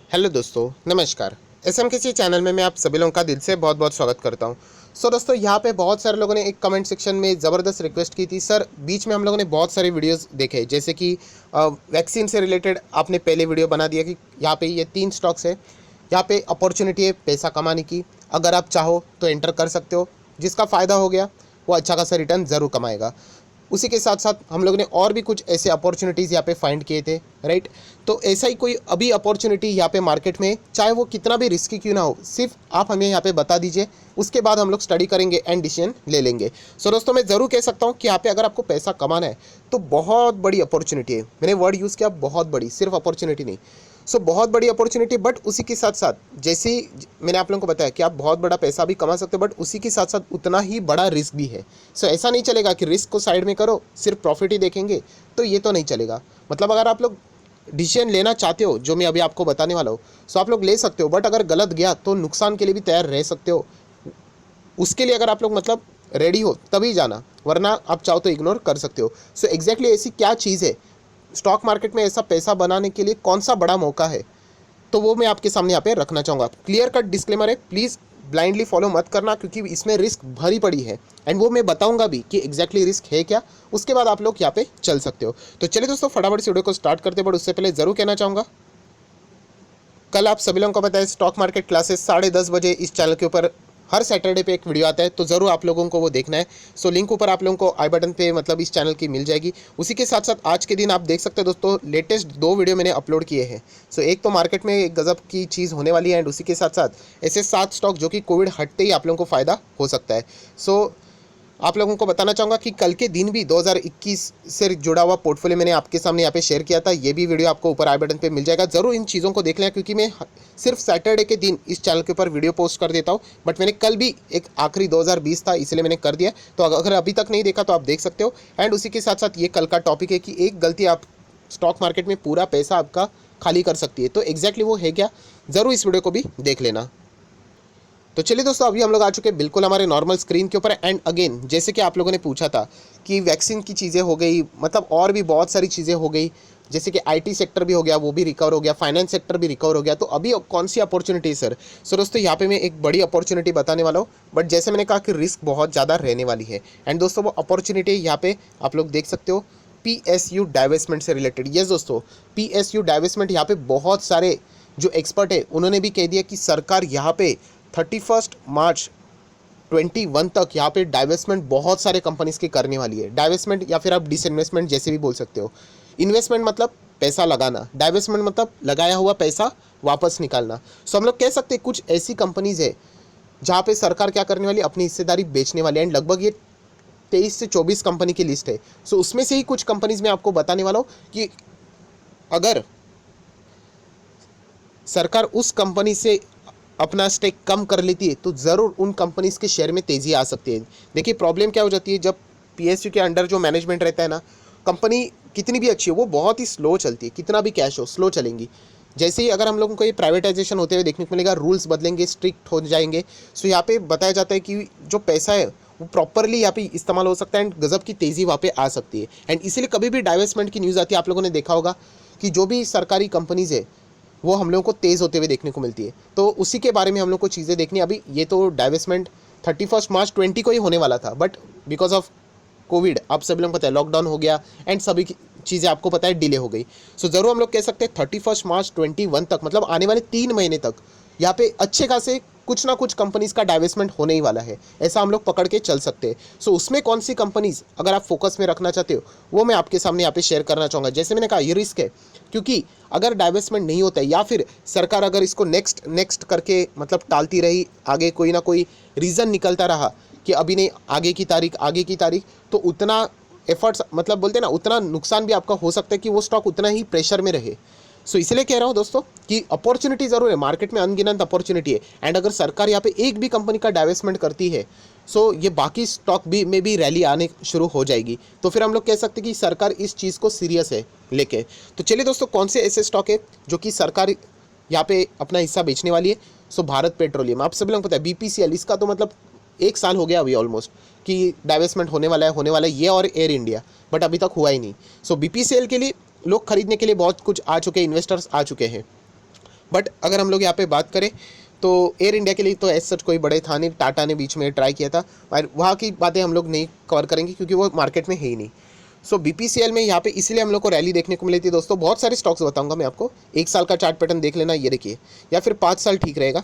Hello दोस्तों, नमस्कार। SMKC channel में मैं आप सभी लोगों का दिल से बहुत बहुत स्वागत करता हूं। दोस्तों, यहाँ पे बहुत सारे लोगों ने एक कमेंट सेक्शन में ज़बरदस्त रिक्वेस्ट की थी। सर, बीच में हम लोगों ने बहुत सारे वीडियोस देखे, जैसे कि वैक्सीन से रिलेटेड आपने पहले वीडियो बना दिया कि यहाँ पे ये 3 स्टॉक्स है, यहाँ पे अपॉर्चुनिटी है पैसा कमाने की। अगर आप चाहो तो एंटर कर सकते हो। जिसका फ़ायदा हो गया वो अच्छा खासा रिटर्न ज़रूर कमाएगा। उसी के साथ साथ हम लोगों ने और भी कुछ ऐसे अपॉर्चुनिटीज़ यहाँ पे फाइंड किए थे, राइट। तो ऐसा ही कोई अभी अपॉर्चुनिटी यहाँ पे मार्केट में, चाहे वो कितना भी रिस्की क्यों ना हो, सिर्फ आप हमें यहाँ पे बता दीजिए। उसके बाद हम लोग स्टडी करेंगे एंड डिसीजन ले लेंगे। सो दोस्तों, मैं ज़रूर कह सकता हूँ कि यहाँ पे अगर आपको पैसा कमाना है तो बहुत बड़ी अपॉर्चुनिटी है। मैंने वर्ड यूज़ किया बहुत बड़ी, सिर्फ अपॉर्चुनिटी नहीं। सो बहुत बड़ी अपॉर्चुनिटी, बट उसी के साथ साथ जैसे मैंने आप लोगों को बताया कि आप बहुत बड़ा पैसा भी कमा सकते हो, बट उसी के साथ साथ उतना ही बड़ा रिस्क भी है। सो ऐसा नहीं चलेगा कि रिस्क को साइड में करो, सिर्फ प्रॉफिट ही देखेंगे, तो ये तो नहीं चलेगा। मतलब अगर आप लोग डिसीजन लेना चाहते हो, जो मैं अभी आपको बताने वाला हूँ, सो आप लोग ले सकते हो, बट अगर गलत गया तो नुकसान के लिए भी तैयार रह सकते हो। उसके लिए अगर आप लोग मतलब रेडी हो तभी जाना, वरना आप चाहो तो इग्नोर कर सकते हो। सो एग्जैक्टली ऐसी क्या चीज़ है स्टॉक मार्केट में, ऐसा पैसा बनाने के लिए कौन सा बड़ा मौका है, तो वो मैं आपके सामने यहाँ पे रखना चाहूँगा। क्लियर कट डिस्क्लेमर है, प्लीज़ ब्लाइंडली फॉलो मत करना, क्योंकि इसमें रिस्क भरी पड़ी है। एंड वो मैं बताऊंगा भी कि एग्जैक्टली रिस्क है क्या। उसके बाद आप लोग यहाँ पे चल सकते हो। तो चलिए दोस्तों, फटाफट से वीडियो को स्टार्ट करते, बट उससे पहले ज़रूर कहना चाहूँगा, कल आप सभी लोगों को पता है स्टॉक मार्केट क्लासेस 10:30 बजे इस चैनल के ऊपर हर सैटरडे पे एक वीडियो आता है, तो ज़रूर आप लोगों को वो देखना है। सो लिंक ऊपर आप लोगों को आई बटन पे मतलब इस चैनल की मिल जाएगी। उसी के साथ साथ आज के दिन आप देख सकते हैं दोस्तों, लेटेस्ट 2 वीडियो मैंने अपलोड किए हैं। सो एक तो मार्केट में एक गजब की चीज़ होने वाली है, एंड उसी के साथ साथ ऐसे 7 स्टॉक जो कि कोविड हटते ही आप लोगों को फ़ायदा हो सकता है। सो आप लोगों को बताना चाहूँगा कि कल के दिन भी 2021 से जुड़ा हुआ पोर्टफोलियो मैंने आपके सामने यहाँ पे शेयर किया था। ये भी वीडियो आपको ऊपर आई बटन पे मिल जाएगा। ज़रूर इन चीज़ों को देख लें, क्योंकि मैं सिर्फ सैटरडे के दिन इस चैनल के ऊपर वीडियो पोस्ट कर देता हूँ। बट मैंने कल भी एक आखिरी 2020 था, इसलिए मैंने कर दिया। तो अगर अभी तक नहीं देखा तो आप देख सकते हो। एंड उसी के साथ साथ ये कल का टॉपिक है कि एक गलती आप स्टॉक मार्केट में पूरा पैसा आपका खाली कर सकती है। तो एग्जैक्टली वो है क्या, ज़रूर इस वीडियो को भी देख लेना। तो चलिए दोस्तों, अभी हम लोग आ चुके हैं बिल्कुल हमारे नॉर्मल स्क्रीन के ऊपर। एंड अगेन, जैसे कि आप लोगों ने पूछा था कि वैक्सीन की चीज़ें हो गई, मतलब और भी बहुत सारी चीज़ें हो गई, जैसे कि आईटी सेक्टर भी हो गया, वो भी रिकवर हो गया, फाइनेंस सेक्टर भी रिकवर हो गया। तो अभी कौन सी अपॉर्चुनिटी है सर? सो दोस्तों, यहाँ पे मैं एक बड़ी अपॉर्चुनिटी बताने वाला हूँ, बट जैसे मैंने कहा कि रिस्क बहुत ज़्यादा रहने वाली है। एंड दोस्तों, वो अपॉर्चुनिटी यहाँ पे आप लोग देख सकते हो, PSU डाइवेस्टमेंट से रिलेटेड। यस दोस्तों, PSU डाइवेस्टमेंट, यहाँ पे बहुत सारे जो एक्सपर्ट है उन्होंने भी कह दिया कि सरकार यहाँ पे 31 मार्च 21 तक यहाँ पे डाइवेस्टमेंट बहुत सारे कंपनीज की करने वाली है। डाइवेस्टमेंट या फिर आप डिसइन्वेस्टमेंट जैसे भी बोल सकते हो। इन्वेस्टमेंट मतलब पैसा लगाना, डाइवेस्टमेंट मतलब लगाया हुआ पैसा वापस निकालना। सो हम लोग कह सकते हैं कुछ ऐसी कंपनीज है जहाँ पे सरकार क्या करने वाली, अपनी हिस्सेदारी बेचने वाली है। एंड लगभग ये 23 से 24 कंपनी की लिस्ट है। सो उसमें से ही कुछ कंपनीज मैं आपको बताने वाला हूँ कि अगर सरकार उस कंपनी से अपना स्टेक कम कर लेती है तो ज़रूर उन कंपनीज़ के शेयर में तेज़ी आ सकती है। देखिए, प्रॉब्लम क्या हो जाती है, जब PSU के अंडर जो मैनेजमेंट रहता है ना, कंपनी कितनी भी अच्छी हो वो बहुत ही स्लो चलती है, कितना भी कैश हो स्लो चलेंगी। जैसे ही अगर हम लोगों को ये प्राइवेटाइजेशन होते हुए देखने को मिलेगा, रूल्स बदलेंगे, स्ट्रिक्ट हो जाएंगे। सो यहाँ पे बताया जाता है कि जो पैसा है वो प्रॉपरली यहाँ पे इस्तेमाल हो सकता है, एंड गजब की तेज़ी वहाँ पे आ सकती है। एंड इसीलिए कभी भी डाइवेस्टमेंट की न्यूज़ आती है, आप लोगों ने देखा होगा कि जो भी सरकारी कंपनीज़ है वो हम लोगों को तेज़ होते हुए देखने को मिलती है। तो उसी के बारे में हम लोग को चीज़ें देखनी है। अभी ये तो डाइवेस्टमेंट 31 मार्च 20 को ही होने वाला था, बट बिकॉज ऑफ कोविड आप सभी लोग पता है लॉकडाउन हो गया, एंड सभी चीज़ें आपको पता है डिले हो गई। सो ज़रूर हम लोग कह सकते हैं 31 मार्च 21 तक, मतलब आने वाले 3 महीने तक यहाँ पे अच्छे खासे कुछ ना कुछ कंपनीज़ का डाइवेस्टमेंट होने ही वाला है, ऐसा हम लोग पकड़ के चल सकते हैं। सो उसमें कौन सी कंपनीज़ अगर आप फोकस में रखना चाहते हो वो मैं आपके सामने यहाँ पे शेयर करना चाहूँगा। जैसे मैंने कहा, ये रिस्क है, क्योंकि अगर डाइवेस्टमेंट नहीं होता है या फिर सरकार अगर इसको नेक्स्ट नेक्स्ट करके मतलब टालती रही, आगे कोई ना कोई रीज़न निकलता रहा कि अभी नहीं, आगे की तारीख, तो उतना एफर्ट्स मतलब बोलते हैं ना, उतना नुकसान भी आपका हो सकता है कि वो स्टॉक उतना ही प्रेशर में रहे। सो इसलिए कह रहा हूँ दोस्तों कि अपॉर्चुनिटी ज़रूर है, मार्केट में अनगिनत अपॉर्चुनिटी है। एंड अगर सरकार यहाँ पे एक भी कंपनी का डाइवेस्टमेंट करती है, सो ये बाकी स्टॉक भी में भी रैली आने शुरू हो जाएगी। तो फिर हम लोग कह सकते हैं कि सरकार इस चीज़ को सीरियस है लेके। तो चलिए दोस्तों, कौन से ऐसे स्टॉक है जो कि सरकार यहाँ पे अपना हिस्सा बेचने वाली है? सो भारत पेट्रोलियम, आप सभी लोग पता है, BPCL, इसका तो मतलब 1 साल हो गया अभी ऑलमोस्ट कि डाइवेस्टमेंट होने वाला है ये, और एयर इंडिया, बट अभी तक हुआ ही नहीं। सो BPCL के लिए लोग खरीदने के लिए बहुत कुछ आ चुके हैं, इन्वेस्टर्स आ चुके हैं। बट अगर हम लोग यहाँ पे बात करें तो एयर इंडिया के लिए तो ऐसा सच कोई बड़े था नहीं, टाटा ने बीच में ट्राई किया था, और वहाँ की बातें हम लोग नहीं कवर करेंगे क्योंकि वो मार्केट में है ही नहीं। सो बीपीसीएल में यहाँ पे इसलिए हम लोग को रैली देखने को मिली थी दोस्तों। बहुत सारे स्टॉक्स बताऊंगा मैं आपको, 1 साल का चार्ट पैटर्न देख लेना, ये देखिए, या फिर 5 साल ठीक रहेगा।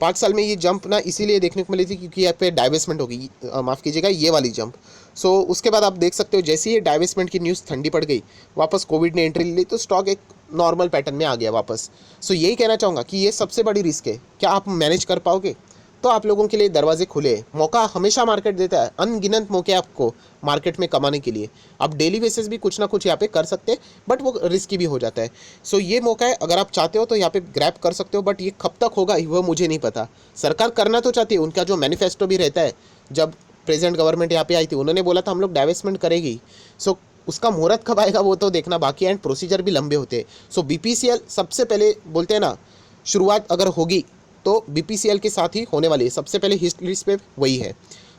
5 साल में ये जंप ना इसीलिए देखने को मिली थी क्योंकि यहाँ पे डाइवेस्टमेंट होगी, माफ़ कीजिएगा, ये वाली जंप। सो उसके बाद आप देख सकते हो जैसे ही डाइवेस्टमेंट की न्यूज़ ठंडी पड़ गई, वापस कोविड ने एंट्री ली तो स्टॉक एक नॉर्मल पैटर्न में आ गया वापस। सो यही कहना चाहूँगा कि ये सबसे बड़ी रिस्क है, क्या आप मैनेज कर पाओगे? तो आप लोगों के लिए दरवाजे खुले हैं, मौका हमेशा मार्केट देता है, अनगिनत मौके आपको मार्केट में कमाने के लिए। आप डेली बेसिस भी कुछ ना कुछ यहाँ पे कर सकते हैं, बट वो रिस्की भी हो जाता है। सो ये मौका है, अगर आप चाहते हो तो यहाँ पे ग्रैब कर सकते हो, बट ये कब तक होगा वो मुझे नहीं पता। सरकार करना तो चाहती है, उनका जो मैनिफेस्टो भी रहता है, जब प्रेजेंट गवर्नमेंट यहाँ पे आई थी उन्होंने बोला था हम लोग डाइवेस्टमेंट करेगी। सो उसका मुहूर्त कब आएगा वो तो देखना बाकी है, एंड प्रोसीजर भी लंबे होते हैं। सो बीपीसीएल सबसे पहले बोलते हैं ना, शुरुआत अगर होगी तो बीपीसीएल के साथ ही होने वाली है, सबसे पहले हिस्ट लिस्ट पे वही है।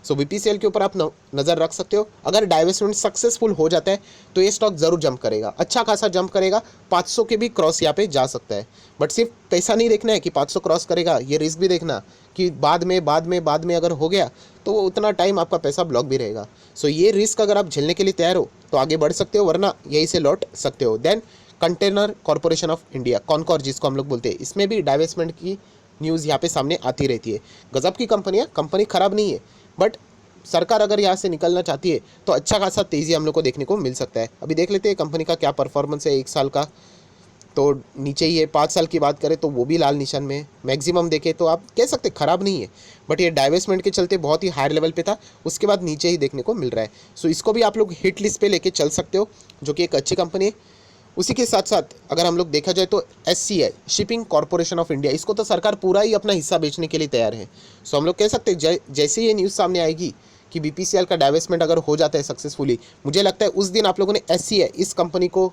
सो बीपीसीएल के ऊपर आप नज़र रख सकते हो। अगर डाइवेस्टमेंट सक्सेसफुल हो जाता है तो ये स्टॉक ज़रूर जंप करेगा, अच्छा खासा जंप करेगा, 500 के भी क्रॉस यहाँ पे जा सकता है। बट सिर्फ पैसा नहीं देखना है कि 500 क्रॉस करेगा, ये रिस्क भी देखना कि बाद में अगर हो गया तो वो उतना टाइम आपका पैसा ब्लॉक भी रहेगा। सो ये रिस्क अगर आप झेलने के लिए तैयार हो तो आगे बढ़ सकते हो, वरना यहीं से लौट सकते हो। Then Container Corporation of India, Concor जिसको हम लोग बोलते हैं, इसमें भी डाइवेस्टमेंट की न्यूज़ यहाँ पे सामने आती रहती है। गजब की कंपनी है, कंपनी ख़राब नहीं है, बट सरकार अगर यहाँ से निकलना चाहती है तो अच्छा खासा तेज़ी हम लोग को देखने को मिल सकता है। अभी देख लेते हैं कंपनी का क्या परफॉर्मेंस है 1 साल का, तो नीचे ही है। 5 साल की बात करें तो वो भी लाल निशान में है। मैक्सिमम देखें तो आप कह सकते ख़राब नहीं है, बट ये डाइवेस्टमेंट के चलते बहुत ही हायर लेवल पे था, उसके बाद नीचे ही देखने को मिल रहा है। सो इसको भी आप लोग हिट लिस्ट पे लेके चल सकते हो, जो कि एक अच्छी कंपनी है। उसी के साथ साथ अगर हम लोग देखा जाए तो SCI, shipping corporation of India, इसको तो सरकार पूरा ही अपना हिस्सा बेचने के लिए तैयार है। सो हम लोग कह सकते हैं जैसे ये न्यूज़ सामने आएगी कि बीपीसीएल का डाइवेस्टमेंट अगर हो जाता है सक्सेसफुली, मुझे लगता है उस दिन आप लोगों ने SCI इस कंपनी को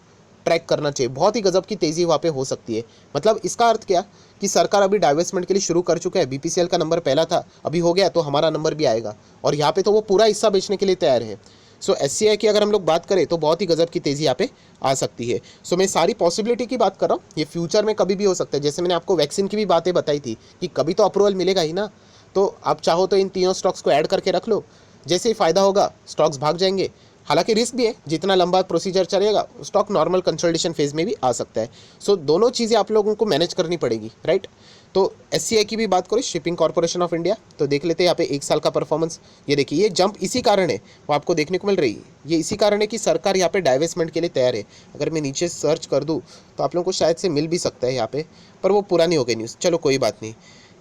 ट्रैक करना चाहिए। बहुत ही गजब की तेज़ी वहाँ पे हो सकती है। मतलब इसका अर्थ क्या कि सरकार अभी डाइवेस्टमेंट के लिए शुरू कर चुका है, बीपीसीएल का नंबर पहला था, अभी हो गया तो हमारा नंबर भी आएगा, और यहाँ पे तो वो पूरा हिस्सा बेचने के लिए तैयार है। सो SCI की अगर हम लोग बात करें तो बहुत ही गजब की तेज़ी यहाँ पे आ सकती है। सो मैं सारी पॉसिबिलिटी की बात कर रहा हूँ, ये फ्यूचर में कभी भी हो सकता है। जैसे मैंने आपको वैक्सीन की भी बातें बताई थी कि कभी तो अप्रूवल मिलेगा ही ना, तो आप चाहो तो इन तीनों स्टॉक्स को ऐड करके रख लो, जैसे ही फ़ायदा होगा स्टॉक्स भाग जाएंगे। हालांकि रिस्क भी है, जितना लंबा प्रोसीजर चलेगा स्टॉक नॉर्मल कंसल्टेशन फेज में भी आ सकता है। सो दोनों चीज़ें आप लोगों को मैनेज करनी पड़ेगी, राइट। तो SCI की भी बात करें, शिपिंग कॉरपोरेशन ऑफ इंडिया, तो देख लेते हैं यहाँ पे 1 साल का परफॉर्मेंस। ये देखिए, ये जंप इसी कारण है वो आपको देखने को मिल रही है, ये इसी कारण है कि सरकार यहाँ पे डाइवेस्टमेंट के लिए तैयार है। अगर मैं नीचे सर्च कर दूँ तो आप लोगों को शायद से मिल भी सकता है यहाँ पे, पर वो पुरानी हो गई न्यूज़, चलो कोई बात नहीं।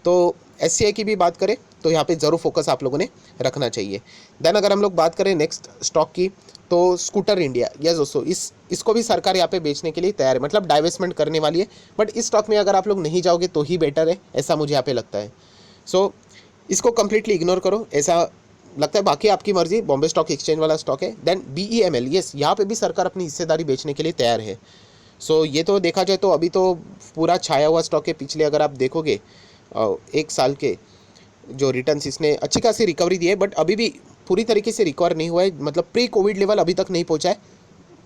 तो SCI की भी बात करें तो यहाँ पे ज़रूर फोकस आप लोगों ने रखना चाहिए। देन अगर हम लोग बात करें नेक्स्ट स्टॉक की, तो स्कूटर इंडिया, यस दोस्तों, इसको भी सरकार यहाँ पे बेचने के लिए तैयार है, मतलब डाइवेस्टमेंट करने वाली है। बट इस स्टॉक में अगर आप लोग नहीं जाओगे तो ही बेटर है, ऐसा मुझे यहाँ पे लगता है। सो इसको कम्प्लीटली इग्नोर करो, ऐसा लगता है, बाकी आपकी मर्जी। बॉम्बे स्टॉक एक्सचेंज वाला स्टॉक है। देन BEML, यस, यहाँ पे भी सरकार अपनी हिस्सेदारी बेचने के लिए तैयार है। सो ये तो देखा जाए तो अभी तो पूरा छाया हुआ स्टॉक है। पिछले अगर आप देखोगे 1 साल के जो रिटर्न्स, इसने अच्छी खासी रिकवरी दी है, बट अभी भी पूरी तरीके से रिकवर नहीं हुआ है, मतलब प्री कोविड लेवल अभी तक नहीं पहुंचा है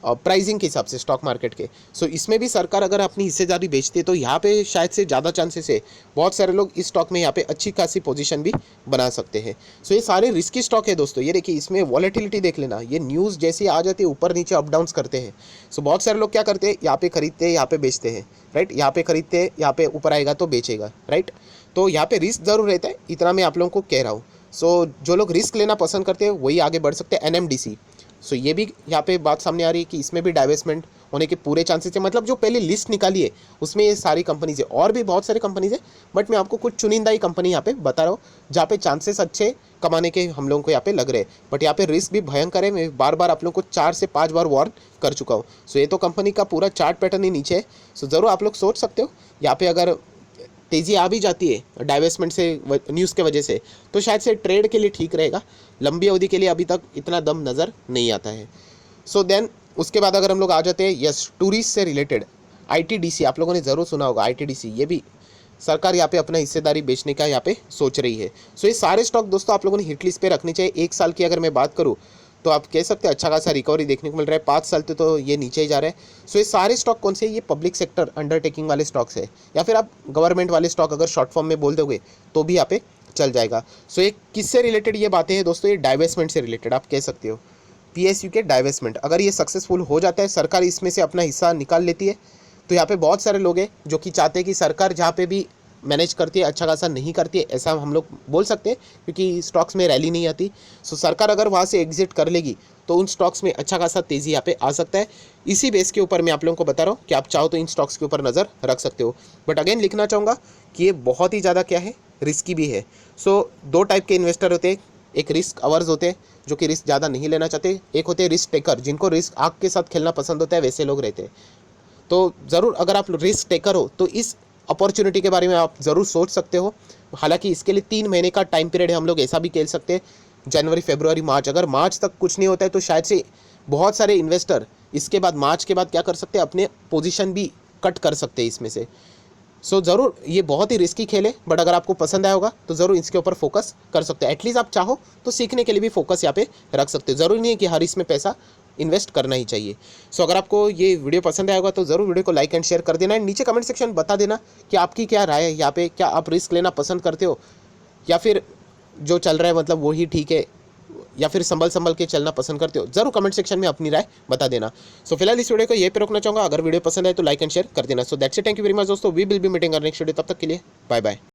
प्राइसिंग के हिसाब से स्टॉक मार्केट के। सो इसमें भी सरकार अगर अपनी हिस्सेदारी बेचती है तो यहाँ पे शायद से ज़्यादा चांसेस है बहुत सारे लोग इस स्टॉक में यहाँ पे अच्छी खासी पोजीशन भी बना सकते हैं। सो ये सारे रिस्की स्टॉक है दोस्तों। ये देखिए, इसमें वॉलेटिलिटी देख लेना, ये न्यूज़ जैसी आ जाती है ऊपर नीचे अप डाउन्स करते हैं। सो बहुत सारे लोग क्या करते हैं, यहाँ पे खरीदते हैं, यहाँ पे बेचते हैं, राइट, यहाँ पे खरीदते हैं, यहाँ पे ऊपर आएगा तो बेचेगा, राइट। तो यहाँ पे रिस्क ज़रूर रहता है, इतना मैं आप लोगों को कह रहा हूँ। सो जो लोग रिस्क लेना पसंद करते हैं वही आगे बढ़ सकते हैं। NMDC, सो ये भी यहाँ पे बात सामने आ रही है कि इसमें भी डाइवेस्टमेंट होने के पूरे चांसेस है। मतलब जो पहले लिस्ट निकाली है उसमें ये सारी कंपनीज है, और भी बहुत सारी कंपनीज है, बट मैं आपको कुछ चुनिंदा ही कंपनी यहाँ पे बता रहा हूँ जहाँ पे चांसेस अच्छे कमाने के हम लोगों को यहाँ पे लग रहे हैं। बट यहाँ पे रिस्क भी भयंकर है, मैं बार बार आप लोगों को 4 से 5 बार वार्न कर चुका हूँ। सो ये तो कंपनी का पूरा चार्ट पैटर्न ही नीचे है। सो ज़रूर आप लोग सोच सकते हो, यहाँ पे अगर तेज़ी आ भी जाती है डाइवेस्टमेंट से, न्यूज़ के वजह से, तो शायद से ट्रेड के लिए ठीक रहेगा। लंबी अवधि के लिए अभी तक इतना दम नज़र नहीं आता है। सो देन उसके बाद अगर हम लोग आ जाते हैं, यस, टूरिस्ट से रिलेटेड ITDC, आप लोगों ने ज़रूर सुना होगा ITDC, ये भी सरकार यहाँ पे अपना हिस्सेदारी बेचने का यहाँ पे सोच रही है। सो ये सारे स्टॉक दोस्तों आप लोगों ने हिट लिस्ट पे रखनी चाहिए। 1 साल की अगर मैं बात करूँ तो आप कह सकते हैं अच्छा खासा रिकवरी देखने को मिल रहा है। 5 साल तो ये नीचे ही जा रहा है। सो ये सारे स्टॉक कौन से, ये पब्लिक सेक्टर अंडरटेकिंग वाले स्टॉक्स है, या फिर आप गवर्नमेंट वाले स्टॉक अगर शॉर्ट फॉर्म में बोल दोगे तो भी यहाँ पे चल जाएगा। सो ये किससे रिलेटेड ये बातें हैं दोस्तों, ये डाइवेस्टमेंट से रिलेटेड आप कह सकते हो। PSU के डाइवेस्टमेंट अगर ये सक्सेसफुल हो जाता है, सरकार इसमें से अपना हिस्सा निकाल लेती है, तो यहाँ पे बहुत सारे लोग हैं जो कि चाहते हैं कि सरकार जहाँ पे भी मैनेज करती है अच्छा खासा नहीं करती है, ऐसा हम लोग बोल सकते हैं, क्योंकि स्टॉक्स में रैली नहीं आती। सो सरकार अगर वहाँ से एग्जिट कर लेगी तो उन स्टॉक्स में अच्छा खासा तेज़ी यहाँ पे आ सकता है। इसी बेस के ऊपर मैं आप लोगों को बता रहा हूँ कि आप चाहो तो इन स्टॉक्स के ऊपर नज़र रख सकते हो। बट अगेन लिखना चाहूँगा कि ये बहुत ही ज़्यादा क्या है, रिस्की भी है। सो 2 टाइप के इन्वेस्टर होते हैं, एक रिस्क अवर्स होते हैं जो कि रिस्क ज़्यादा नहीं लेना चाहते, एक होते हैं रिस्क टेकर जिनको रिस्क आग के साथ खेलना पसंद होता है, वैसे लोग रहते हैं। तो ज़रूर अगर आप रिस्क टेकर हो तो इस अपॉर्चुनिटी के बारे में आप ज़रूर सोच सकते हो। हालांकि इसके लिए 3 महीने का टाइम पीरियड है, हम लोग ऐसा भी खेल सकते हैं, जनवरी फरवरी मार्च। अगर मार्च तक कुछ नहीं होता है तो शायद से बहुत सारे इन्वेस्टर इसके बाद मार्च के बाद क्या कर सकते हैं, अपने पोजीशन भी कट कर सकते हैं इसमें से। सो ज़रूर ये बहुत ही रिस्की खेल है, बट अगर आपको पसंद आया होगा तो ज़रूर इसके ऊपर फोकस कर सकते हैं। एटलीस्ट आप चाहो तो सीखने के लिए भी फोकस यहाँ पे रख सकते हो। ज़रूरी नहीं है कि हर इसमें पैसा इन्वेस्ट करना ही चाहिए। सो अगर आपको ये वीडियो पसंद आया होगा तो ज़रूर वीडियो को लाइक एंड शेयर कर देना है। नीचे कमेंट सेक्शन बता देना कि आपकी क्या राय है यहाँ पे, क्या आप रिस्क लेना पसंद करते हो या फिर जो चल रहा है मतलब वही ठीक है, या फिर संभल के चलना पसंद करते हो। जरूर कमेंट सेक्शन में अपनी राय बता देना। सो फिलहाल इस वीडियो को यहीं पे रोकना चाहूँगा। अगर वीडियो पसंद आए तो लाइक एंड शेयर कर देना। So that's it, thank you very much दोस्तों, we will be meeting next video, तब तक के लिए बाय बाय।